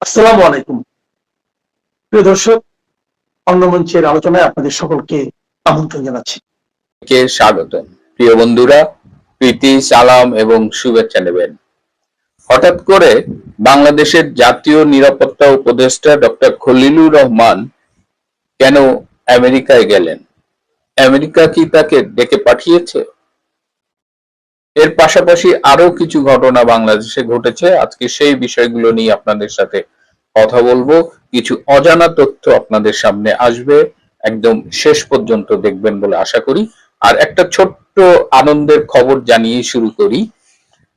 আসসালামু আলাইকুম। প্রিয় দর্শক, অন্য মঞ্চের আলোচনায় আপনাদের সকলকে আমন্ত্রণ জানাচ্ছি। কে স্বাগত। প্রিয় বন্ধুরা, প্রীতি, সালাম এবং শুভেচ্ছা নেবেন। হঠাৎ করে বাংলাদেশের জাতীয় নিরাপত্তা উপদেষ্টা ডক্টর খলিলুর রহমান কেন আমেরিকায় গেলেন? আমেরিকা কি তাকে ডেকে পাঠিয়েছে? এর পাশাপাশি আরো কিছু ঘটনা বাংলাদেশে ঘটেছে। আজকে সেই বিষয়গুলো নিয়ে আপনাদের সাথে কথা বলবো। কিছু অজানা তথ্য আপনাদের সামনে আসবে, একদম শেষ পর্যন্ত দেখবেন বলে আশা করি। আর একটা ছোট্ট আনন্দের খবর জানিয়ে শুরু করি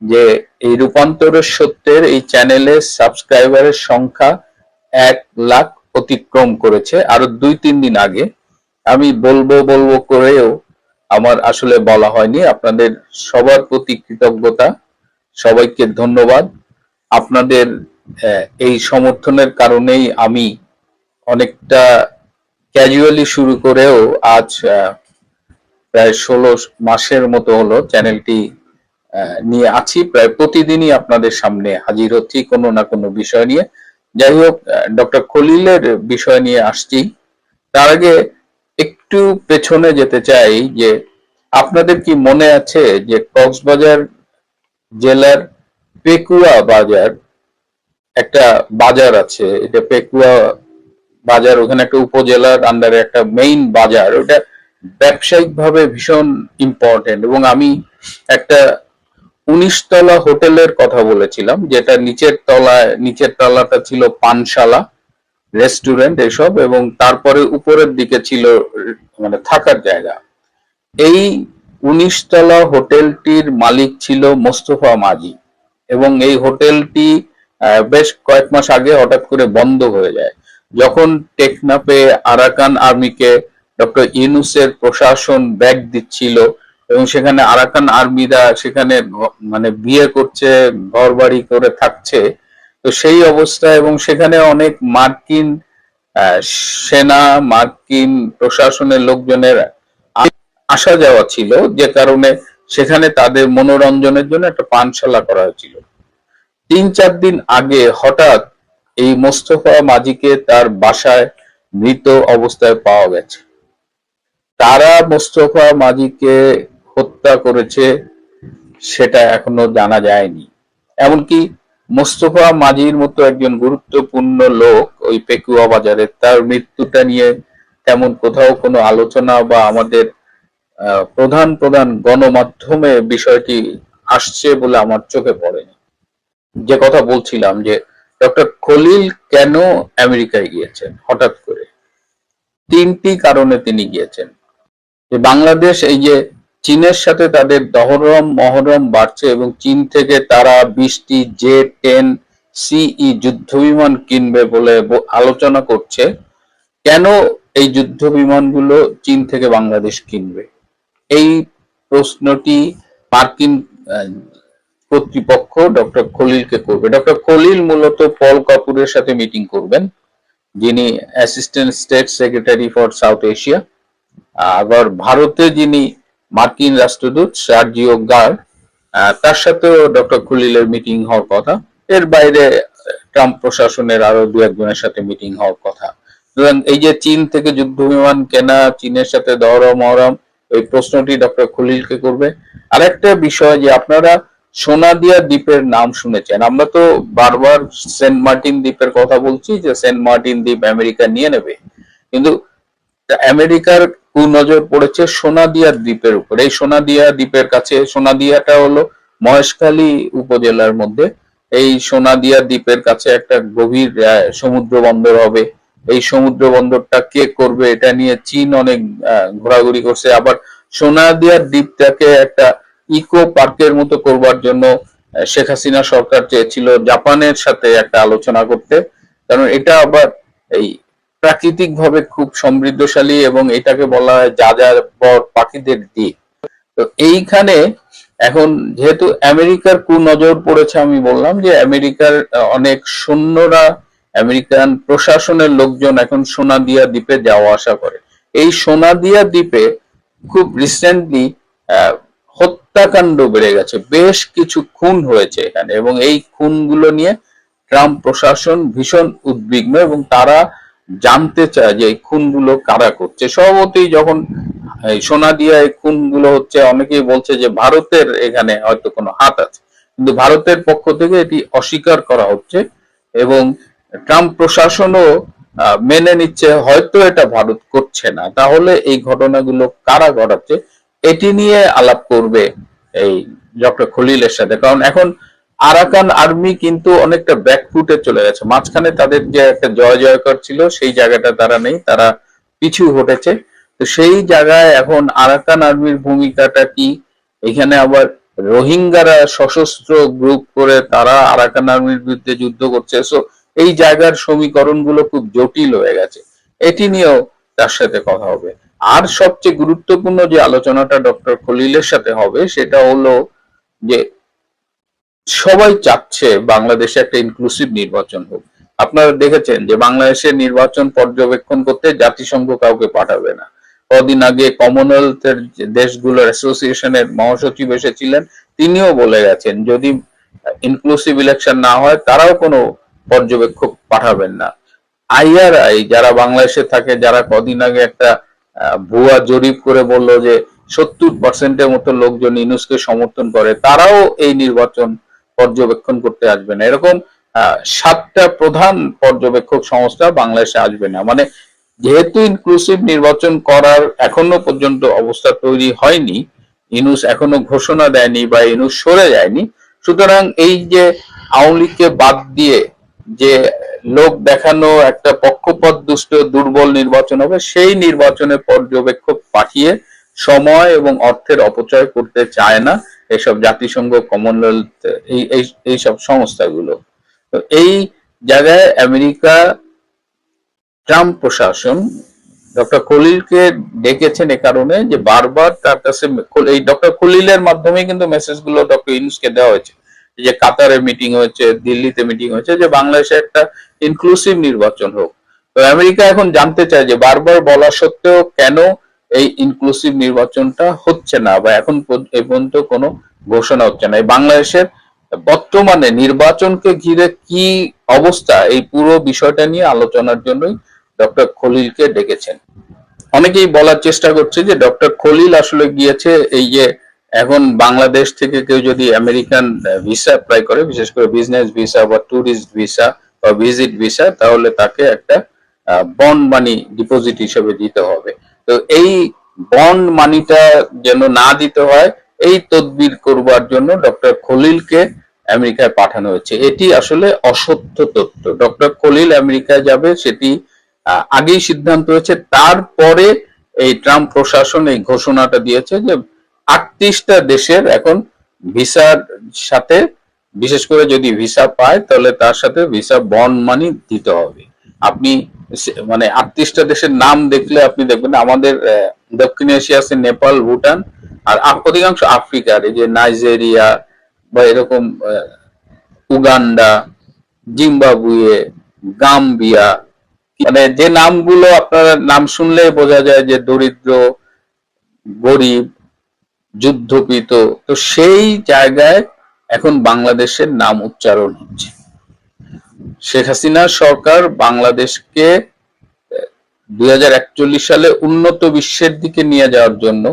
যে এই রূপান্তরের সত্যের এই চ্যানেলে সাবস্ক্রাইবারের সংখ্যা 1 লাখ অতিক্রম করেছে আরো 2-3 দিন আগে। আমি বলবো বলবো করেও আমার আসলে বলা হয়নি। আপনাদের সবার প্রতি কৃতজ্ঞতা, সবাইকে ধন্যবাদ। আপনাদের এই সমর্থনের কারণেই আমি অনেকটা ক্যাজুয়ালি শুরু করেও আজ প্রায় 16 মাসের মতো হলো চ্যানেলটি নিয়ে আছি। প্রায় প্রতিদিনই আপনাদের সামনে হাজির হচ্ছি কোনো না কোনো বিষয় নিয়ে। যাই হোক, ডক্টর খলিলের বিষয় নিয়ে আসছি। তার আগে একটু পেছনে যেতে চাই যে আপনাদের কি মনে আছে যে কক্সবাজার জেলার পেকুয়া বাজার একটা বাজার আছে, এটা পেকুয়া বাজার, ওখানে একটা উপজেলার আন্ডারে একটা মেইন বাজার, ওটা ব্যবসায়িক ভাবে ভীষণ ইম্পর্টেন্ট। এবং আমি একটা 19 তলা হোটেলের কথা বলেছিলাম, যেটা নিচের তলাটা ছিল পানশালা, রেস্টুরেন্ট এসব, এবং তারপরে উপরের দিকে ছিল মানে থাকার জায়গা। এই 19 তলা হোটেলটির মালিক ছিল মোস্তফা মাঝি, এবং এই হোটেলটি বেশ কয়েক মাস আগে হঠাৎ করে বন্ধ হয়ে যায় যখন টেকনাফে আরাকান আর্মিকে ডক্টর ইউনূসের প্রশাসন ব্যাগ দিচ্ছিল, এবং সেখানে আরাকান আর্মিরা সেখানে মানে বিয়ে করছে, ঘর বাড়ি করে থাকছে। তো সেই অবস্থা, এবং সেখানে অনেক মার্কিন সেনা, মার্কিন প্রশাসনের লোকজনের আসা যাওয়া ছিল, যে কারণে সেখানে তাদের মনোরঞ্জনের জন্য একটা পানশালা করা হয়েছিল। 3-4 দিন আগে হঠাৎ এই মোস্তফা মাঝিকে তার বাসায় মৃত অবস্থায় পাওয়া গেছে। তারা মোস্তফা মাঝিকে হত্যা করেছে সেটা এখনো জানা যায়নি। এমনকি মোস্তফা মাঝির মতো একজন গুরুত্বপূর্ণ লোক ওই পেকুয়া বাজারে, তার মৃত্যুটা নিয়ে তেমন কোথাও কোনো আলোচনা বা আমাদের প্রধান প্রধান গণমাধ্যমে বিষয়টি আসছে বলে আমার চোখে পড়েনি। যে কথা বলছিলাম যে ডক্টর খলিল কেন আমেরিকায় গিয়েছেন হঠাৎ করে, 3টি কারণে তিনি গিয়েছেন। যে বাংলাদেশ এই যে চীনের সাথে তাদের দহরম মহরম বাড়ছে, এবং চীন থেকে তারা 20টি J-10 CE যুদ্ধ বিমান কিনবে বলে আলোচনা করছে। কেন এই যুদ্ধ বিমানগুলো চীন থেকে বাংলাদেশ কিনবে, এই প্রশ্নটি মার্কিন কর্তৃপক্ষ ডক্টর খলিলকে করবে। ডক্টর খলিল মূলত পল কাপুরের সাথে মিটিং করবেন, যিনি assistant state secretary for south Asia. আবার ভারতে যিনি মার্কিন রাষ্ট্রদূত সার্জিও গার, তার সাথেও ডক্টর খলিলের মিটিং হওয়ার কথা। এর বাইরে ট্রাম্প প্রশাসনের আরো 2-1 জনের সাথে মিটিং হওয়ার কথা। সুতরাং এই যে চীন থেকে যুদ্ধ বিমান কেনা, চীনের সাথে দহরম মহরম, এই প্রশ্নটি ডক্টর খলিলকে করবে। আরেকটা বিষয় যে আপনারা সোনাদিয়া দ্বীপের নাম শুনেছেন, আমরা তো বারবার সেন্ট মার্টিন দ্বীপের কথা বলছি যে সেন্ট মার্টিন দ্বীপ আমেরিকা নিয়ে নেবে, কিন্তু আমেরিকার কুনজর পড়েছে সোনাদিয়া দ্বীপের উপর। এই সোনাদিয়া দ্বীপের কাছে, সোনাদিয়াটা হলো মহেশখালী উপজেলার মধ্যে, এই সোনাদিয়া দ্বীপের কাছে একটা গভীর সমুদ্র বন্দর হবে। এই সমুদ্র বন্দরটা কে করবে এটা নিয়ে চীন অনেক ঘোরাঘুরি করছে। আবার সোনাদিয়া দ্বীপটাকে একটা ইকো পার্কের মতো করবার জন্য শেখ হাসিনা সরকার চেয়েছিল জাপানের সাথে একটা আলোচনা করতে, কারণ এটা আবার এই প্রাকৃতিক ভাবে খুব সমৃদ্ধশালী, এবং এটাকে বলা হয় যাযাবর পাখিদের দ্বীপ। তো এইখানে এখন যেহেতু আমেরিকার কুনজর পড়েছে, আমি বললাম যে আমেরিকার অনেক সৈন্যরা, আমেরিকান প্রশাসনের লোকজন এখন সোনাদিয়া দ্বীপে যাওয়া আসা করে। এই সোনাদিয়া দ্বীপে খুব রিসেন্টলি হত্যাকাণ্ড বেড়ে গেছে, বেশ কিছু খুন হয়েছে এখানে, এবং এই খুনগুলো নিয়ে ট্রাম্প প্রশাসন ভীষণ উদ্বিগ্ন এবং তারা জানতে চায় যে এই খুনগুলো কারা করছে। স্বভাবতই যখন সোনা দিয়া এই খুনগুলো হচ্ছে, অনেকেই বলছে যে ভারতের এখানে হয়তো কোনো হাত আছে, কিন্তু ভারতের পক্ষ থেকে এটি অস্বীকার করা হচ্ছে এবং ট্রাম্প প্রশাসনও মেনে নিচ্ছে হয়তো এটা ভারত করছে না। তাহলে এই ঘটনাগুলো কারা ঘটাচ্ছে এটি নিয়ে আলাপ করবে এই ডক্টর খলিলের সাথে। কারণ এখন আরাকান আর্মি কিন্তু অনেকটা ব্যাকফুটে চলে গেছে। মাঝখানে তাদের যে একটা জয় জয়কার ছিল সেই জায়গাটা তারা নেই, তারা পিছু হটেছে। তো সেই জায়গায় এখন আরাকান আর্মির ভূমিকাটা কি, এখানে আবার রোহিঙ্গারা সশস্ত্র গ্রুপ করে তারা আরাকান আর্মির বিরুদ্ধে যুদ্ধ করছে। সো এই জায়গার সমীকরণগুলো খুব জটিল হয়ে গেছে, এটি নিয়েও তার সাথে কথা হবে। আর সবচেয়ে গুরুত্বপূর্ণ যে আলোচনাটা ডক্টর খলিলের সাথে হবে সেটা হলো যে সবাই চাচ্ছে বাংলাদেশে একটা ইনক্লুসিভ নির্বাচন হোক। আপনারা দেখেছেন যে বাংলাদেশের নির্বাচন পর্যবেক্ষণ করতে জাতিসংঘ কাউকে পাঠাবে না। কদিন আগে কমনওয়েলথের দেশগুলোর অ্যাসোসিয়েশনের মহাসচিব এসেছিলেন, তিনিও বলে গেছেন যদি ইনক্লুসিভ ইলেকশন না হয় তারাও কোনো পর্যবেক্ষক পাঠাবেন না। আইআরআই যারা বাংলাদেশে থাকে, যারা কদিন আগে একটা ভুয়া জরিপ করে বললো যে 70% মতো লোকজন ইউনূসকে সমর্থন করে, তারাও এই নির্বাচন পর্যবেক্ষণ করতে আসবে না। এরকম 7টা প্রধান পর্যবেক্ষক সংস্থা বাংলাদেশে আসবে না। মানে যেহেতু ইনক্লুসিভ নির্বাচন করার এখনো পর্যন্ত অবস্থা তৈরি হয়নি, ইউনূস এখনো ঘোষণা দেয়নি বা ইউনূস সরে যায়নি, সুতরাং এই যে আওয়ামী লীগকে বাদ দিয়ে যে লোক দেখানো একটা পক্ষপাত দুষ্ট দুর্বল নির্বাচন হবে, সেই নির্বাচনে পর্যবেক্ষক পাঠিয়ে সময় এবং অর্থের অপচয় করতে চায় না এসব জাতিসংঘ, কমনওয়েলথ, এইসব সংস্থাগুলো। তো এই জায়গায় আমেরিকা ট্রাম্প প্রশাসন ডক্টর খলিলকে ডেকেছেন এ কারণে যে বারবার তার কাছে এই ডক্টর খলিলের মাধ্যমে কিন্তু মেসেজগুলো ডক্টর ইউনূসকে দেওয়া হয়েছে, যে কাতারে মিটিং হয়েছে, দিল্লিতে মিটিং হয়েছে, যে বাংলাদেশে একটা ইনক্লুসিভ নির্বাচন হোক। তো আমেরিকা এখন জানতে চায় যে বারবার বলা সত্ত্বেও কেন এই ইনক্লুসিভ নির্বাচনটা হচ্ছে না বা এখন এই পর্যন্ত কোনো ঘোষণা হচ্ছে না। এই বাংলাদেশের বর্তমানে নির্বাচনকে ঘিরে কি অবস্থা, এই পুরো বিষয়টা নিয়ে আলোচনার জন্যই ডক্টর খলিলকে ডেকেছেন। অনেকেই বলার চেষ্টা করছে যে ডক্টর খলিল আসলে গিয়েছে এই যে এখন বাংলাদেশ থেকে কেউ যদি আমেরিকান ভিসা অ্যাপ্লাই করে, বিশেষ করে বিজনেস ভিসা বা ট্যুরিস্ট ভিসা বা ভিজিট ভিসা, তাহলে তাকে একটা বন্ড মানি ডিপোজিট হিসেবে দিতে হবে। তো এই বন্ড মানিটা যেন না দিতে হয়, এই তদবির করবার জন্য ডক্টর খলিলকে আমেরিকায় পাঠানো হয়েছে। এটি আসলে অসত্য তথ্য। ডক্টর খলিল আমেরিকায় যাবে সেটি আগেই সিদ্ধান্ত হয়েছে। তারপরে এই ট্রাম্প প্রশাসন এই ঘোষণাটা দিয়েছে যে 38টা দেশের এখন ভিসার সাথে, বিশেষ করে যদি ভিসা পায় তাহলে তার সাথে ভিসা বন্ড মানি দিতে হবে। আপনি মানে 38টা দেশের নাম দেখলে আপনি দেখবেন আমাদের দক্ষিণ এশিয়া আছে নেপাল, ভুটান, আর অধিকাংশ আফ্রিকার এই যে নাইজেরিয়া বা এরকম উগান্ডা, জিম্বাবুয়ে, গাম্বিয়া, মানে যে নামগুলো আপনারা নাম শুনলে বোঝা যায় যে দরিদ্র, গরিব, যুদ্ধপীত। তো সেই জায়গায় এখন বাংলাদেশের নাম উচ্চারণ হচ্ছে। শেখ হাসিনা সরকার বাংলাদেশকে 2041 সালে উন্নত বিশ্বের দিকে নিয়ে যাওয়ার জন্য,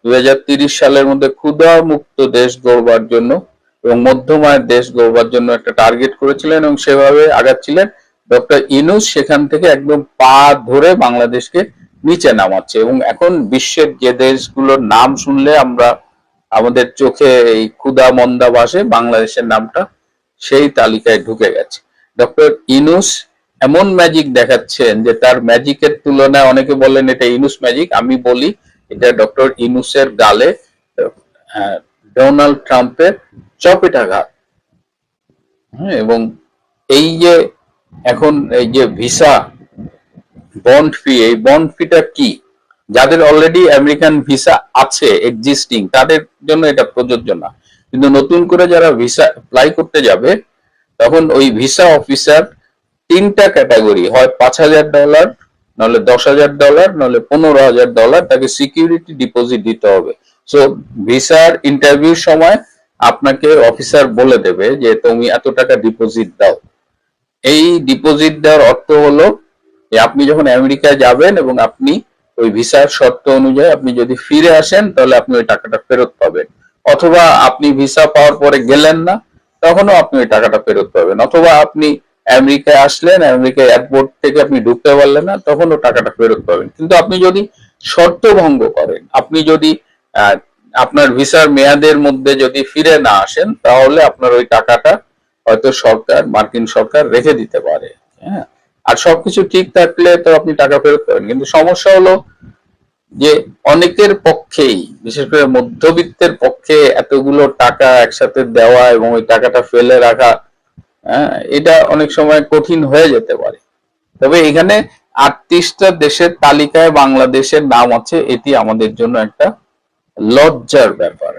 2030 সালের মধ্যে ক্ষুধা মুক্ত দেশ গড়বার জন্য এবং মধ্যমায়ের দেশ গড়বার জন্য একটা টার্গেট করেছিলেন এবং সেভাবে আগাচ্ছিলেন। ডক্টর ইউনূস সেখান থেকে একদম পা ধরে বাংলাদেশকে নিচে নামাচ্ছে এবং এখন বিশ্বের যে দেশগুলোর নাম শুনলে আমরা আমাদের চোখে এই ক্ষুধা মন্দা ভাসে, বাংলাদেশের নামটা সেই তালিকায় ঢুকে গেছে। ডক্টর ইউনূস এমন ম্যাজিক দেখাচ্ছেন যে তার ম্যাজিকের তুলনায়, অনেকে বলেন এটা ইউনূস ম্যাজিক, আমি বলি এটা ডক্টর ইউনূসের গালে ডোনাল্ড ট্রাম্পের চপেটাঘাত। এবং এই যে এখন এই যে ভিসা বন্ড ফি, এই বন্ড ফিটা কি, যাদের অলরেডি আমেরিকান ভিসা আছে এক্সিস্টিং তাদের জন্য এটা প্রযোজ্য না, কিন্তু নতুন করে যারা ভিসা অ্যাপ্লাই করতে যাবে তখন ওই ভিসা অফিসার 3টা ক্যাটাগরি, হয় $5,000, নাহলে $10,000, নাহলে $15,000 তাকে সিকিউরিটি ডিপোজিট দিতে হবে। সো ভিসার ইন্টারভিউর সময় আপনাকে অফিসার বলে দেবে যে তুমি এত টাকা ডিপোজিট দাও। এই ডিপোজিট দেওয়ার অর্থ হলো যে আপনি যখন আমেরিকায় যাবেন এবং আপনি ওই ভিসার শর্ত অনুযায়ী আপনি যদি ফিরে আসেন তাহলে আপনি ওই টাকাটা ফেরত পাবেন, অথবা আপনি ভিসা পাওয়ার পরে গেলেন না তখনও আপনি ওই টাকাটা ফেরত পাবেন, অথবা আপনি আমেরিকায় আসলেন, আমেরিকা এয়ারপোর্ট থেকে আপনি ঢুকতে পারলেন না তখনও টাকাটা ফেরত পাবেন। কিন্তু আপনি যদি শর্ত ভঙ্গ করেন, আপনি যদি আপনার ভিসার মেয়াদের মধ্যে যদি ফিরে না আসেন তাহলে আপনার ওই টাকাটা হয়তো মার্কিন সরকার রেখে দিতে পারে। হ্যাঁ, আর সবকিছু ঠিক থাকলে তো আপনি টাকা ফেরত পাবেন। কিন্তু সমস্যা হলো যে অনেকের পক্ষেই, বিশেষ করে মধ্যবিত্তের পক্ষে এতগুলো টাকা একসাথে দেওয়া এবং ওই টাকাটা ফেলে রাখা, এটা অনেক সময় কঠিন হয়ে যেতে পারে। তবে এখানে 38টা দেশের তালিকায় বাংলাদেশের নাম আছে, এটি আমাদের জন্য একটা লজ্জার ব্যাপার।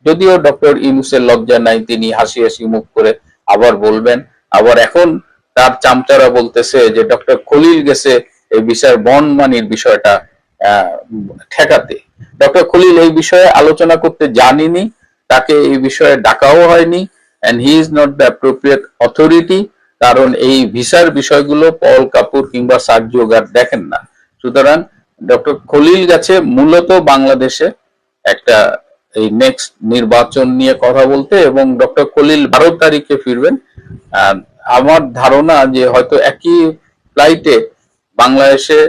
যদিও ডক্টর ইউনূসের লজ্জা নাই, তিনি হাসি হাসি মুখ করে আবার বলবেন, আবার এখন তার চামচারা বলতেছে যে ডক্টর খলিল গেছে এই ভিসার বন্ড মানির বিষয়টা ঠেকাতে। ডক্টর খলিল এই বিষয়ে আলোচনা করতে জানেনি, তাকে এই বিষয়ে ডাকাও হয়নি, and he is not the appropriate authority, কারণ এই ভিসার বিষয়গুলো পল কাপুর কিংবা সার্জিও গার্ড দেখেন না। সুতরাং ডক্টর খলিল গেছে মূলত বাংলাদেশে একটা এই নেক্সট নির্বাচন নিয়ে কথা বলতে, এবং ডক্টর খলিল 12 তারিখে ফিরবেন। আমার ধারণা যে হয়তো একই ফ্লাইটে বাংলাদেশে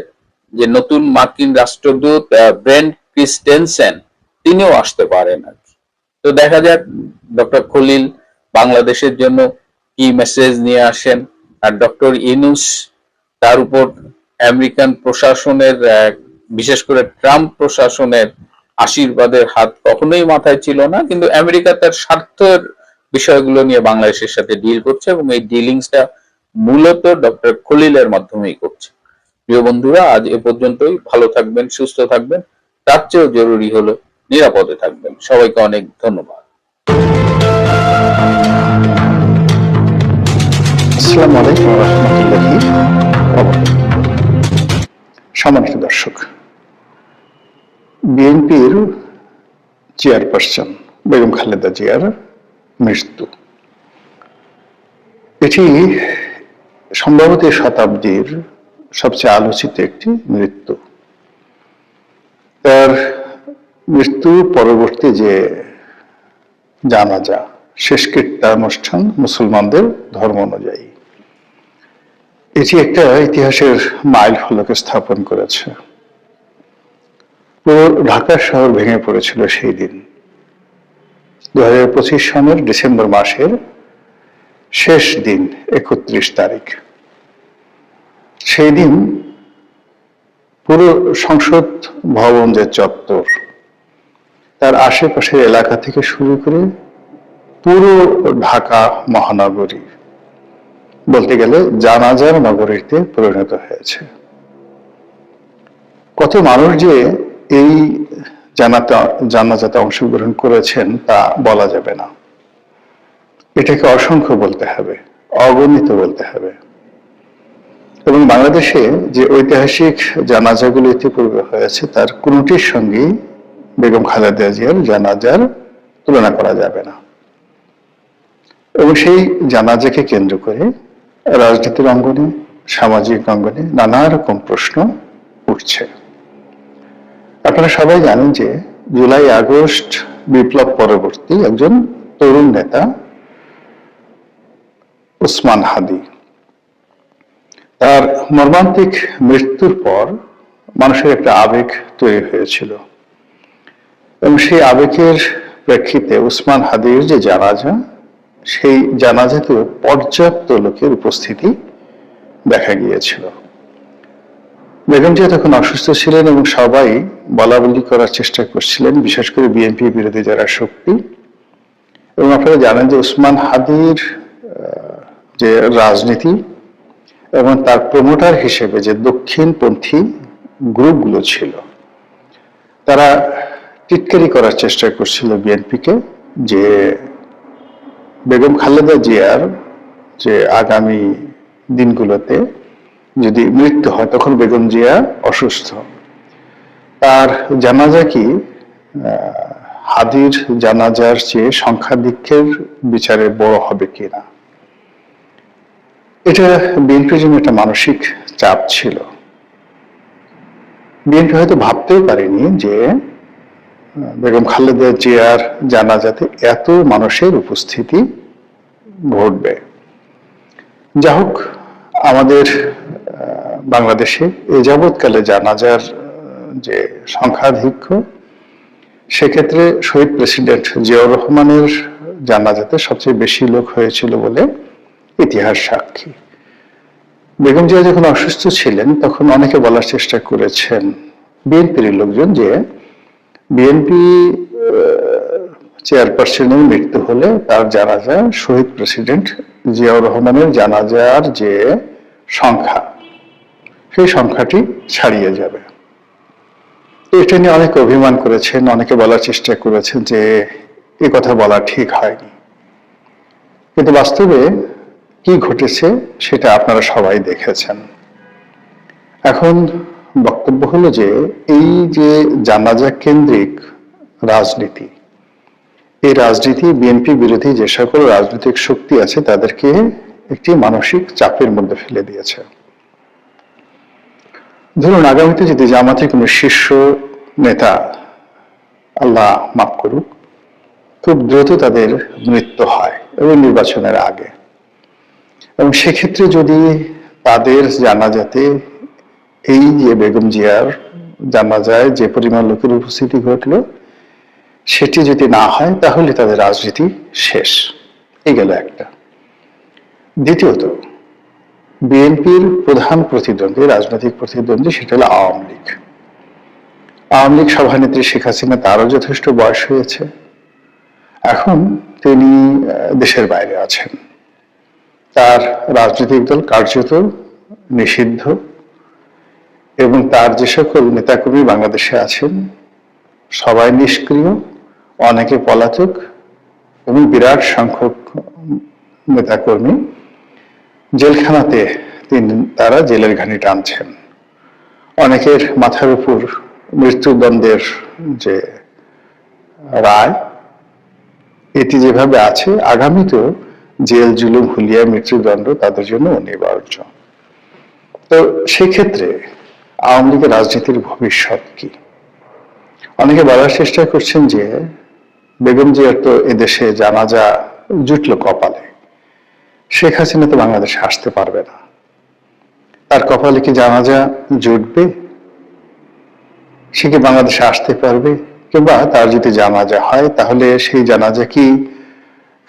যে নতুন মার্কিন রাষ্ট্রদূত ব্রেন্ট ক্রিস্টেনসেন তিনিও আসতে পারেন আর কি। তো দেখা যাক ডক্টর খলিল বাংলাদেশের জন্য কি মেসেজ নিয়ে আসেন। আর ডক্টর ইউনূস, তার উপর আমেরিকান প্রশাসনের, বিশেষ করে ট্রাম্প প্রশাসনের আশীর্বাদের হাত কখনোই মাথায় ছিল না, কিন্তু আমেরিকা তার স্বার্থের বিষয়গুলো নিয়ে বাংলাদেশের সাথে ডিল করছে এবং এই ডিলিংসটা মূলত ডক্টর খলিলের মাধ্যমেই করছে। প্রিয় বন্ধুরা, আজ এ পর্যন্তই। ভালো থাকবেন, সুস্থ থাকবেন, তার চেয়েও জরুরি হলো নিরাপদে থাকবেন। সবাইকে অনেক ধন্যবাদ। আসসালামু আলাইকুম ওয়া রাহমাতুল্লাহি ওয়া বারাকাতুহু। সম্মানিত দর্শক, বিএনপির চেয়ারপারসন বেগম খালেদা জিয়ার মৃত্যু, এটি সম্ভবত শতাব্দীর সবচেয়ে আলোচিত একটি মৃত্যু। তার মৃত্যু পরবর্তী যে জানাজা, শেষকৃত্যানুষ্ঠান মুসলমানদের ধর্ম অনুযায়ী, এটি একটা ইতিহাসের মাইল ফলকে স্থাপন করেছে। পুরো ঢাকা শহর ভেঙে পড়েছিল সেই দিন। 2025 সনের ডিসেম্বর মাসের শেষ দিন, 31 তারিখ। সেই দিন পুরো সংসদ ভবন যে চত্বর, তার আশেপাশের এলাকা থেকে শুরু করে পুরো ঢাকা মহানগরী বলতে গেলে জানাজার নগরীতে পরিণত হয়েছে। কত মানুষ যে এই জানাজাতে অংশগ্রহণ করেছেন তা বলা যাবে না। এটাকে অসংখ্য বলতে হবে, অগণিত বলতে হবে। এবং বাংলাদেশে যে ঐতিহাসিক জানাজাগুলো ইতিপূর্বে হয়েছে তার কোনটির সঙ্গেই বেগম খালেদা জিয়ার জানাজার তুলনা করা যাবে না। এবং সেই জানাজাকে কেন্দ্র করে রাজনীতির অঙ্গনে, সামাজিক অঙ্গনে নানা রকম প্রশ্ন উঠছে। আপনারা সবাই জানেন যে জুলাই আগস্ট বিপ্লব পরবর্তী একজন তরুণ নেতা ওসমান হাদি, তার মর্মান্তিক মৃত্যুর পর মানুষের একটা আবেগ তৈরি হয়েছিল এবং সেই আবেগের প্রেক্ষিতে ওসমান হাদির যে জানাজা, সেই জানাজাতেও পর্যাপ্ত লোকের উপস্থিতি দেখা গিয়েছিল। বেগম জিয়া তখন অসুস্থ ছিলেন এবং সবাই বলাবলি করার চেষ্টা করছিলেন, বিশেষ করে বিএনপি বিরোধী যারা শক্তি। এবং আপনারা জানেন যে ওসমান হাদির যে রাজনীতি এবং তার প্রমোটার হিসেবে যে দক্ষিণপন্থী গ্রুপগুলো ছিল, তারা টিটকারি করার চেষ্টা করছিল বিএনপিকে যে বেগম খালেদা জিয়ার যে আগামী দিনগুলোতে যদি মৃত্যু হয় তখন বেগম জিয়া অসুস্থ, তার জানাজা কি হাদির জানাজার চেয়ে সংখ্যাধিক্যের বিচারে বড় হবে কিনা। এটা বিএনপির জন্য একটা মানসিক চাপ ছিল। বিএনপি হয়তো ভাবতেও পারেনি যে বেগম খালেদা জিয়ার জানাজাতে এত মানুষের উপস্থিতি ঘটবে। যা হোক, আমাদের বাংলাদেশে এ যাবৎকালে জানাজার যে সংখ্যাধিক্য, সেক্ষেত্রে শহীদ প্রেসিডেন্ট জিয়াউর রহমানের জানাজাতে সবচেয়ে বেশি লোক হয়েছিল বলে ইতিহাস সাক্ষী। বেগম জিয়া যখন অসুস্থ ছিলেন তখন অনেকে বলার চেষ্টা করেছেন, বিএনপির লোকজন, যে বিএনপি চেয়ারপারসনের মৃত্যু হলে তার জানাজা শহীদ প্রেসিডেন্ট জিয়াউর রহমানের জানাজার যে সংখ্যা, সেই সংখ্যাটি ছাড়িয়ে যাবে। এটা নিয়ে অনেকে অভিমান করেছেন, অনেকে বলার চেষ্টা করেছেন যে এ কথা বলা ঠিক হয়নি। কিন্তু বাস্তবে কি ঘটেছে সেটা আপনারা সবাই দেখেছেন। এখন বক্তব্য হলো যে এই যে জানাজা কেন্দ্রিক রাজনীতি, এই রাজনীতি বিএনপি বিরোধী যে সকল রাজনৈতিক শক্তি আছে তাদেরকে একটি মানসিক চাপের মধ্যে ফেলে দিয়েছে। ধরুন, আগামীতে যদি জামাতের কোনো শীর্ষ নেতা, আল্লাহ মাফ করুক, খুব দ্রুত তাদের মৃত্যু হয় এবং নির্বাচনের আগে, এবং সেক্ষেত্রে যদি তাদের জানাজাতে এই যে বেগম জিয়ার জানাজায় যে পরিমাণ লোকের উপস্থিতি ঘটলো, সেটি যদি না হয় তাহলে তাদের রাজনীতি শেষ। এই গেল একটা। দ্বিতীয়ত, বিএনপির প্রধান প্রতিদ্বন্দ্বী, রাজনৈতিক প্রতিদ্বন্দ্বী, সেটা হলো আওয়ামী লীগ। আওয়ামী লীগ সভানেত্রী শেখ হাসিনা, তারও যথেষ্ট বয়স হয়েছে। এখন তিনি দেশের বাইরে আছেন, তার রাজনৈতিক দল কার্যত নিষিদ্ধ, এবং তার যে সকল নেতাকর্মী বাংলাদেশে আছেন সবাই নিষ্ক্রিয়, অনেকে পলাতক, এবং বিরাট সংখ্যক নেতাকর্মী জেলখানাতে তারা জেলের ঘানি টানছেন। অনেকের মাথার উপর মৃত্যুদণ্ডের যে রায়, এটি যেভাবে আছে, আগামীতেও জেল, জুলুম, হুলিয়া, মৃত্যুদণ্ড তাদের জন্য অনিবার্য। তো সেক্ষেত্রে আওয়ামী লীগের রাজনীতির ভবিষ্যৎ কি? অনেকে বলার চেষ্টা করছেন যে বেগম জিয়ার তো এদেশে জানাজা জুটলো কপালে, শেখ হাসিনা তো বাংলাদেশে আসতে পারবে না, তার কপালে কি জানাজা জুটবে? সে কি বাংলাদেশে আসতে পারবে? কিংবা তার যদি জানাজা হয় তাহলে সেই জানাজা কি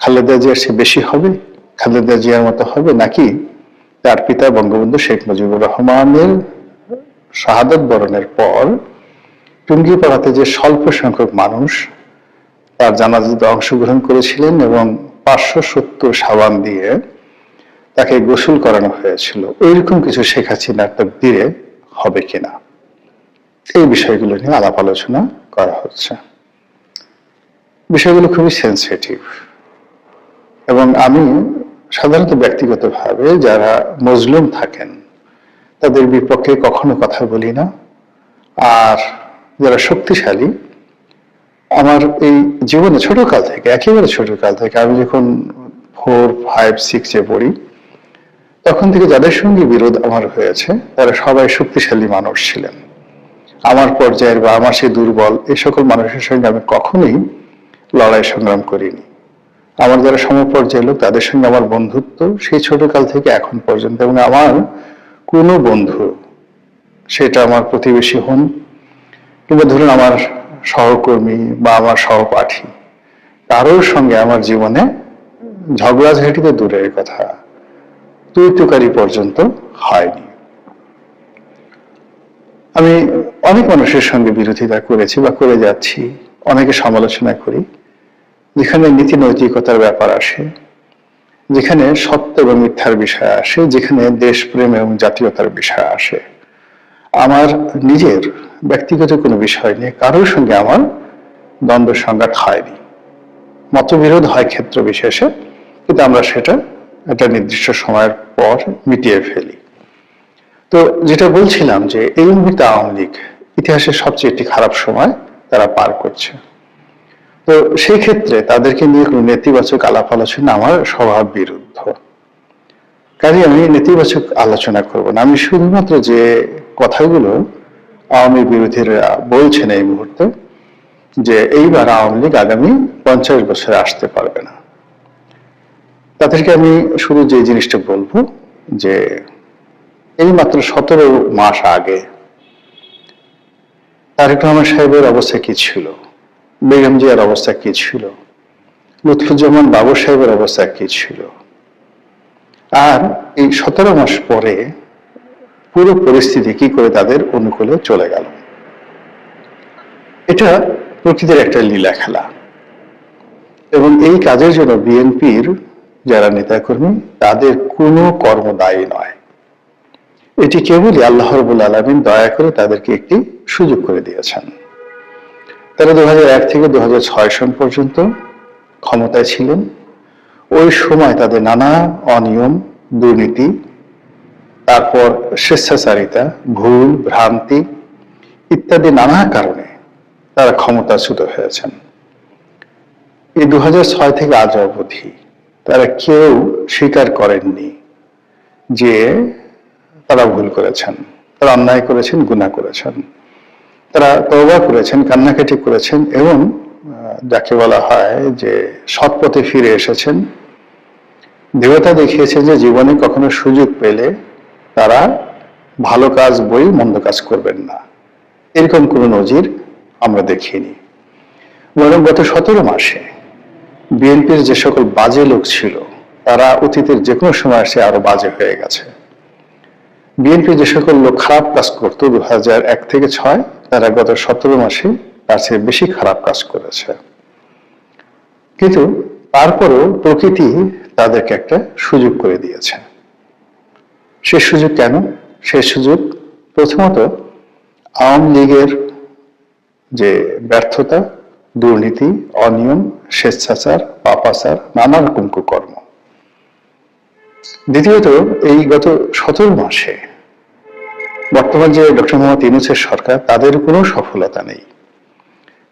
খালেদা জিয়ার চেয়ে বেশি হবে, খালেদা জিয়ার মতো হবে, নাকি তার পিতা বঙ্গবন্ধু শেখ মুজিবুর রহমানের শাহাদাত বরণের পর টুঙ্গিপাড়াতে যে স্বল্প সংখ্যক মানুষ তার জানাজাতে অংশগ্রহণ করেছিলেন এবং 570 সাবান দিয়ে তাকে গোসল করানো হয়েছিল, ওইরকম কিছু শেখ হাসিনার তাকদীরে হবে কিনা, এই বিষয়গুলো নিয়ে আলাপ আলোচনা করা হচ্ছে। বিষয়গুলো খুবই সেন্সিটিভ, এবং আমি সাধারণত ব্যক্তিগতভাবে যারা মজলুম থাকেন তাদের বিপক্ষে কখনো কথা বলি না। আর যারা শক্তিশালী, আমার এই জীবনে ছোটকাল থেকে, একেবারে ছোটকাল থেকে, আমি যখন 4, 5, 6-এ পড়ি, তখন থেকে যাদের সঙ্গে বিরোধ আমার হয়েছে তারা সবাই শক্তিশালী মানুষ ছিলেন। আমার পর্যায়ের বা আমার সেই দুর্বল, এই সকল মানুষের সঙ্গে আমি কখনোই লড়াই সংগ্রাম করিনি। আমার যারা সমপর্যায়ের লোক তাদের সঙ্গে আমার বন্ধুত্ব সেই ছোটকাল থেকে এখন পর্যন্ত, এবং আমার কোনো বন্ধু, সেটা আমার প্রতিবেশী হন কিংবা ধরুন আমার সহকর্মী বা আমার সহপাঠী, কারোর সঙ্গে আমার জীবনে ঝগড়াঝাটি তো দূরের কথা, তুই-তুকারি পর্যন্ত হয়নি। আমি অনেক মানুষের সঙ্গে বিরোধিতা করেছি বা করে যাচ্ছি, অনেকে সমালোচনা করি, যেখানে নীতি নৈতিকতার ব্যাপার আসে, যেখানে সত্য এবং মিথ্যার বিষয় আসে, যেখানে দেশপ্রেম এবং জাতীয়তার বিষয় আসে। আমার নিজের ব্যক্তিগত কোনো বিষয় নিয়ে কারোর সঙ্গে আমার দ্বন্দ্ব সংঘাত হয়নি। মতবিরোধ হয় ক্ষেত্র বিশেষে, কিন্তু আমরা সেটা একটা নির্দিষ্ট সময়ের পর মিটিয়ে ফেলি। তো যেটা বলছিলাম যে এই মুহূর্তে আওয়ামী লীগ ইতিহাসের সবচেয়ে একটি খারাপ সময় তারা পার করছে। তো সেই ক্ষেত্রে তাদেরকে নিয়ে কোনো নেতিবাচক আলাপ আলোচনা আমার স্বভাব বিরুদ্ধ। কাজে আমি নেতিবাচক আলোচনা করব না, আমি শুধুমাত্র যে কথাগুলো আওয়ামী বিরোধীরা বলছেন এই মুহূর্তে, যে এইবার আওয়ামী লীগ আগামী 50 বছরে আসতে পারবে না, তাদেরকে আমি শুধু যে জিনিসটা বলবো যে এই মাত্র 17 মাস আগে তারেক রহমান সাহেবের অবস্থা কি ছিল, বেগম জিয়ার অবস্থা কি ছিল, লুৎফুজ্জামান বাবর সাহেবের অবস্থা কি ছিল, আর এই 17 মাস পরে পুরো পরিস্থিতি কি করে তাদের অনুকূলে চলে গেল। এটা প্রকৃতির একটা লীলা খেলা, এবং এই কাজের জন্য বিএনপির যারা নেতাকর্মী তাদের কোনো কর্ম দায়ী নয়। এটি কেবলই আল্লাহ রাব্বুল আলামিন দয়া করে তাদেরকে একটি সুযোগ করে দিয়েছেন। তারা 2001 থেকে 2006 সন পর্যন্ত ক্ষমতায় ছিলেন। ওই সময় তাদের নানা অনিয়ম, দুর্নীতি, তারপর স্বেচ্ছাচারিতা, ভুল ভ্রান্তি ইত্যাদি নানা কারণে তারা ক্ষমতাচ্যুত হয়েছেন। এই 2006 থেকে আজ অবধি তারা কেউ স্বীকার করেননি যে তারা ভুল করেছেন, তারা অন্যায় করেছেন, গুনাহ করেছেন। তারা তওবা করেছেন, কান্নাকাটি করেছেন, এবং যাকে বলা হয় যে সৎ পথে ফিরে এসেছেন। দেবতা দেখিয়েছেন যে জীবনে কখনো সুযোগ পেলে তারা ভালো কাজ বই মন্দ কাজ করবেন না, এরকম কোনো নজির আমরা দেখিনি। বরং গত 17 মাসে বিএনপির যে সকল বাজে লোক ছিল তারা অতীতের যে কোনো সময় এসে আরো বাজে হয়ে গেছে। বিএনপি যে সকল লোক খারাপ কাজ করতো 2001 থেকে 6, তারা গত 17 মাসে তার চেয়ে বেশি খারাপ কাজ করেছে। কিন্তু তারপরেও প্রকৃতি তাদেরকে একটা সুযোগ করে দিয়েছে। সে সুযোগ কেন? সে সুযোগ প্রথমত আওয়ামী লীগের যে ব্যর্থতা, দুর্নীতি, অনিয়ম, স্বেচ্ছাচার, পাপাচার, নানা রকম কুকর্ম। দ্বিতীয়ত এই গত 17 মাসে বর্তমান যে ডক্টর মোহাম্মদ ইউনূসের সরকার, তাদের কোনো সফলতা নেই।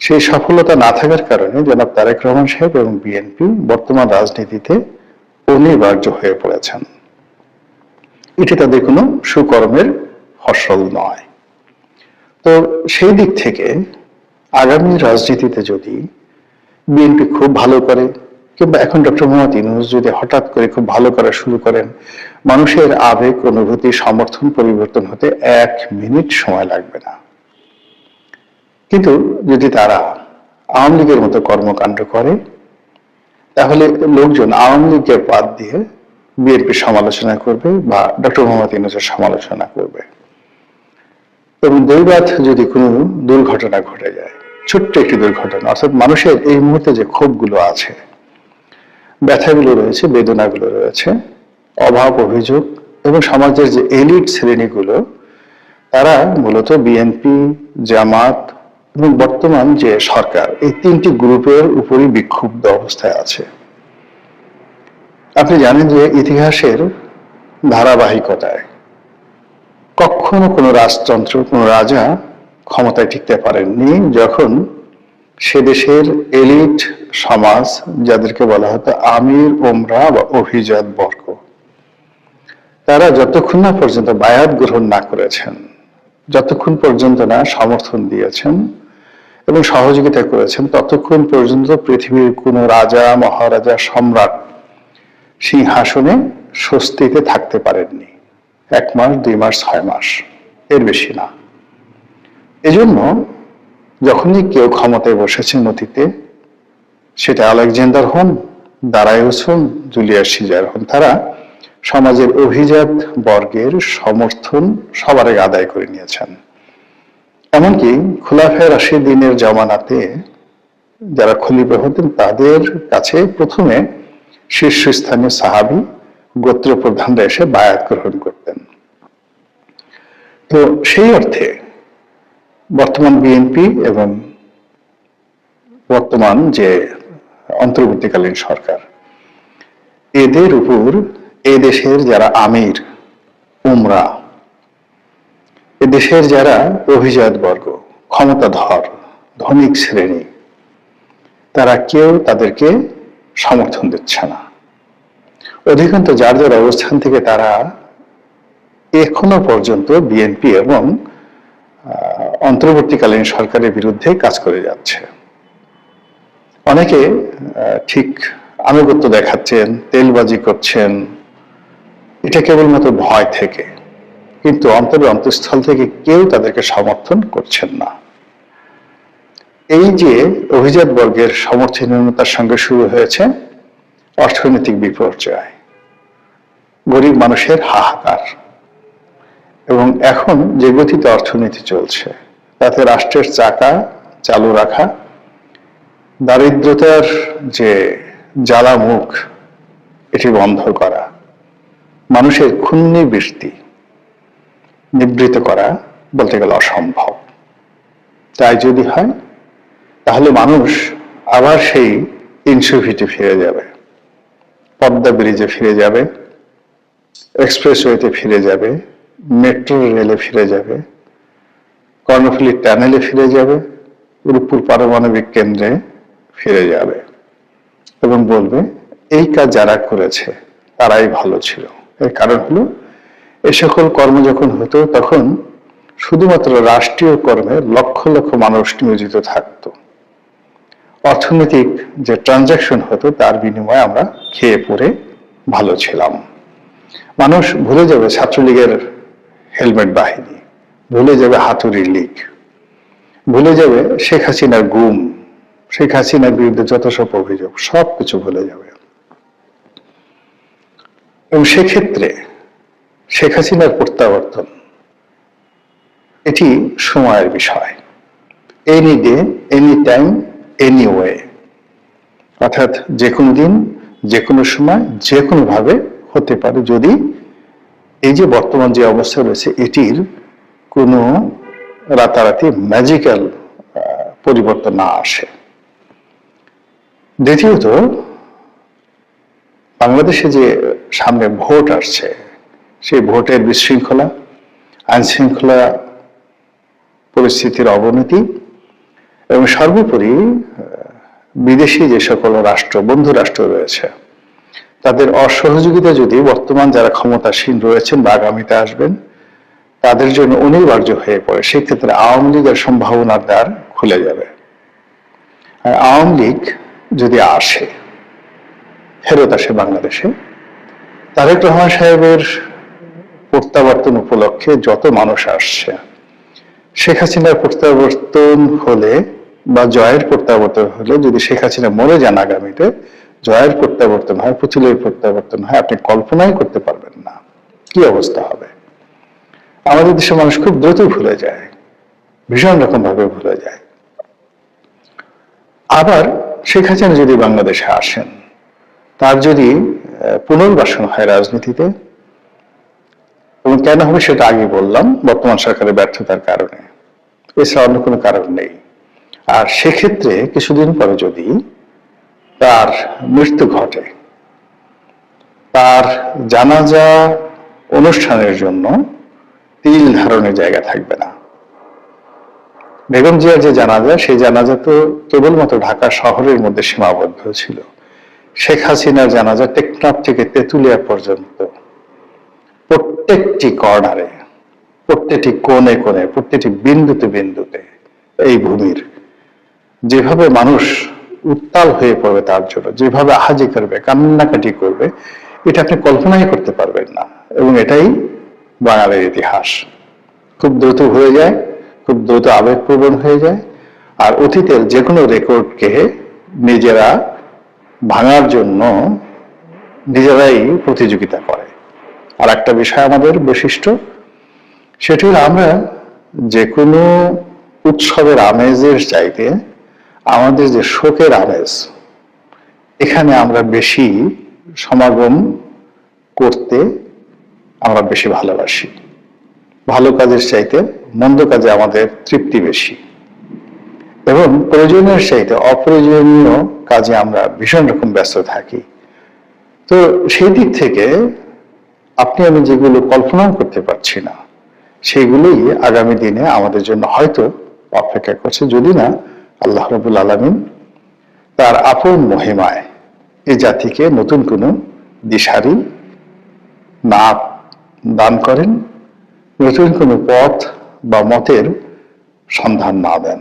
সেই সফলতা না থাকার কারণে জনাব তারেক রহমান সাহেব এবং বিএনপি বর্তমান রাজনীতিতে অনিবার্য হয়ে পড়েছেন। এটি তাদের কোনো সুকর্মের ফসল নয়। তো সেই দিক থেকে আগামী রাজনীতিতে যদি বিএনপি খুব ভালো করে, কিংবা এখন ডক্টর মোহাম্মদ ইউনূস যদি হঠাৎ করে খুব ভালো করা শুরু করেন, মানুষের আবেগ, অনুভূতি, সমর্থন পরিবর্তন হতে 1 মিনিট সময় লাগবে না। কিন্তু যদি তারা আওয়ামী লীগের মতো কর্মকাণ্ড করে, তাহলে লোকজন আওয়ামী লীগের বাদ দিয়ে বিএনপির সমালোচনা করবে বা ডক্টর মোহাম্মদ ইউনূসের সমালোচনা করবে। এবং দৈবাৎ যদি কোনো দুর্ঘটনা ঘটে যায়, ছোট্ট একটি দুর্ঘটনা, অর্থাৎ মানুষের এই মুহূর্তে যে ক্ষোভগুলো আছে, ব্যথাগুলো রয়েছে, বেদনাগুলো রয়েছে, অভাব, অভিযোগ, এবং সমাজের যে এলিট শ্রেণীগুলো, তারা মূলত বিএনপি, জামাত এবং বর্তমান যে সরকার, এই 3টি গ্রুপের উপরই বিক্ষুব্ধ অবস্থায় আছে। আপনি জানেন যে ইতিহাসের ধারাবাহিকতায় কখনো কোনো রাজতন্ত্র, কোনো রাজা ক্ষমতায় টিকতে পারেননি যখন সে দেশের এলিট সমাজ, যাদেরকে বলা হতো আমির, ওমরা বা অভিজাত বর্গ, তারা যতক্ষণ না পর্যন্ত বায়াত গ্রহণ না করেছেন, যতক্ষণ পর্যন্ত না সমর্থন দিয়েছেন এবং সহযোগিতা করেছেন, ততক্ষণ পর্যন্ত পৃথিবীর কোন রাজা, মহারাজা, সম্রাট সিংহাসনে স্বস্তিতে থাকতে পারেননি 1 মাস, 2 মাস, 6 মাস, এর বেশি না। এজন্য যখনই কেউ ক্ষমতায় বসেছেন অতীতে, সেটা আলেকজান্ডার হন, দারায়ুস হন, জুলিয়াস সিজার হন, তারা সমাজের অভিজাত বর্গের সমর্থন সবার আগে আদায় করে নিয়েছেন। এমনকি খুলাফায়ে রাশিদিনের জামানাতে যারা খলিফা হতেন, তাদের কাছে প্রথমে শীর্ষস্থানীয় সাহাবী, গোত্র প্রধানরা এসে বায়াত গ্রহণ করতেন। তো সেই অর্থে বর্তমান বিএনপি এবং বর্তমান যে অন্তর্বর্তীকালীন সরকার, এদের উপর এই দেশের যারা আমির, উমরা, এ দেশের যারা অভিজাত বর্গ, ক্ষমতাধর, ধনিক শ্রেণী, তারা কেউ তাদেরকে সমর্থন দিচ্ছে না। অধিকাংশ যার যার অবস্থান থেকে তারা এখনো পর্যন্ত বিএনপি এবং অন্তর্বর্তীকালীন সরকারের বিরুদ্ধে কাজ করে যাচ্ছে। অনেকে ঠিক আনুগত্য দেখাচ্ছেন, তেলবাজি করছেন, এটা কেবলমাত্র ভয় থেকে, কিন্তু অন্তঃস্থল থেকে কেউ তাদেরকে সমর্থন করছেন না। এই যে অভিজাত বর্গের সমর্থনহীনতার সঙ্গে শুরু হয়েছে অর্থনৈতিক বিপর্যয়, গরিব মানুষের হাহাকার, এবং এখন যে গতিতে অর্থনীতি চলছে তাতে রাষ্ট্রের চাকা চালু রাখা, দারিদ্রতার যে জ্বালামুখ এটি বন্ধ করা, মানুষের ক্ষুণ্ণি বৃষ্টি নিবৃত করা বলতে গেলে অসম্ভব। তাই যদি হয় তাহলে মানুষ আবার সেই 300 ফিটে ফিরে যাবে, পদ্মা ব্রিজে ফিরে যাবে, এক্সপ্রেসওয়েতে ফিরে যাবে, মেট্রো রেলে ফিরে যাবে, কর্ণফুলী টানেলে ফিরে যাবে, রূপপুর পারমাণবিক কেন্দ্রে ফিরে যাবে এবং বলবে এই কাজ যারা করেছে তারাই ভালো ছিল। এর কারণ হলো এই সকল কর্ম যখন হতো তখন শুধুমাত্র রাষ্ট্রীয় কর্মে লক্ষ লক্ষ মানুষ নিয়োজিত থাকতো। অর্থনৈতিক যে ট্রানজাকশন হতো তার বিনিময়ে আমরা খেয়ে পরে ভালো ছিলাম। মানুষ ভুলে যাবে ছাত্রলীগের হেলমেট বাহিনী, ভুলে যাবে হাতুড়ি লীগ, ভুলে যাবে শেখ হাসিনার গুম, শেখ হাসিনার বিরুদ্ধে যত সব অভিযোগ সবকিছু ভুলে যাবে। এবং সেক্ষেত্রে শেখ হাসিনার প্রত্যাবর্তন এটি সময়ের বিষয়। Any day, any time, any way, অর্থাৎ যে কোনো দিন, যে কোনো সময়, যে কোনো ভাবে হতে পারে, যদি এই যে বর্তমান যে অবস্থা রয়েছে এটির কোনো রাতারাতি ম্যাজিক্যাল পরিবর্তন না আসে। দ্বিতীয়ত, বাংলাদেশে যে সামনে ভোট আসছে সেই ভোটের বিশৃঙ্খলা, আইন শৃঙ্খলা পরিস্থিতির অবনতি এবং সর্বোপরি বিদেশি যে সকল রাষ্ট্র, বন্ধু রাষ্ট্র রয়েছে তাদের অসহযোগিতা যদি বর্তমান যারা ক্ষমতাসীন রয়েছেন বা আগামীতে আসবেন তাদের জন্য অনিবার্য হয়ে পড়ে, সেক্ষেত্রে আওয়ামী লীগের সম্ভাবনার দ্বার খুলে যাবে। আর আওয়ামী লীগ যদি আসে, ফেরত আসে বাংলাদেশে, তারেক রহমান সাহেবের প্রত্যাবর্তন উপলক্ষে যত মানুষ আসছে, শেখ হাসিনার প্রত্যাবর্তন হলে বা জয়ের প্রত্যাবর্তন হলে, যদি শেখ হাসিনা মরে যান আগামীতে, জয়ের প্রত্যাবর্তন হয়, পুতুলের প্রত্যাবর্তন হয়, আপনি কল্পনাই করতে পারবেন না কি অবস্থা হবে। আমাদের দেশের মানুষ খুব দ্রুত ভুলে যায়, ভীষণ রকম ভাবে ভুলে যায়। আবার শেখ হাসিনা যদি বাংলাদেশে আসেন, তার যদি পুনর্বাসন হয় রাজনীতিতে, এবং কেন হবে সেটা আগে বললাম, বর্তমান সরকারের ব্যর্থতার কারণে, এছাড়া অন্য কোনো কারণ নেই। আর সেক্ষেত্রে কিছুদিন পরে যদি তার মৃত্যু ঘটে, তার জানাজা অনুষ্ঠানের জন্য তিল ধারণের জায়গা থাকবে না। বেগম জিয়ার যে জানাজা, সেই জানাজা তো কেবলমাত্র ঢাকা শহরের মধ্যে সীমাবদ্ধ ছিল। শেখ হাসিনার জানাজা টেকনাফ থেকে তেঁতুলিয়া পর্যন্ত প্রত্যেকটি কর্নারে, প্রত্যেকটি কোণে কোণে, প্রত্যেকটি বিন্দুতে বিন্দুতে এই ভূমির যেভাবে মানুষ উত্তাল হয়ে পড়বে তার জন্য, যেভাবে আহাজি করবে, কান্নাকাটি করবে, এটা আপনি কল্পনাই করতে পারবেন না। এবং এটাই বাঙালির ইতিহাস। খুব দ্রুত হয়ে যায়, খুব দ্রুত আবেগপ্রবণ হয়ে যায়, আর অতীতের যে কোনো রেকর্ডকে নিজেরা ভাঙার জন্য নিজেরাই প্রতিযোগিতা করে। আর একটা বিষয় আমাদের বৈশিষ্ট্য, সেটি হলো আমরা যে কোনো উৎসবের আমেজের চাইতে আমাদের যে শোকের আমেজ, এখানে আমরা বেশি সমাগম করতে আমরা বেশি ভালোবাসি। ভালো কাজের চাইতে মন্দ কাজে আমাদের তৃপ্তি বেশি, এবং প্রয়োজনের চাইতে অপ্রয়োজনীয় কাজে আমরা ভীষণ রকম ব্যস্ত থাকি। তো সেই দিক থেকে আপনি আমি যেগুলো কল্পনাও করতে পারছি না, সেগুলোই আগামী দিনে আমাদের জন্য হয়তো অপেক্ষা করছে, যদি না আল্লাহ রাব্বুল আলামিন তার আপন মহিমায় এই জাতিকে নতুন কোনো দিশারি না দান করেন, নতুন কোনো পথ বা মতের সন্ধান না দেন।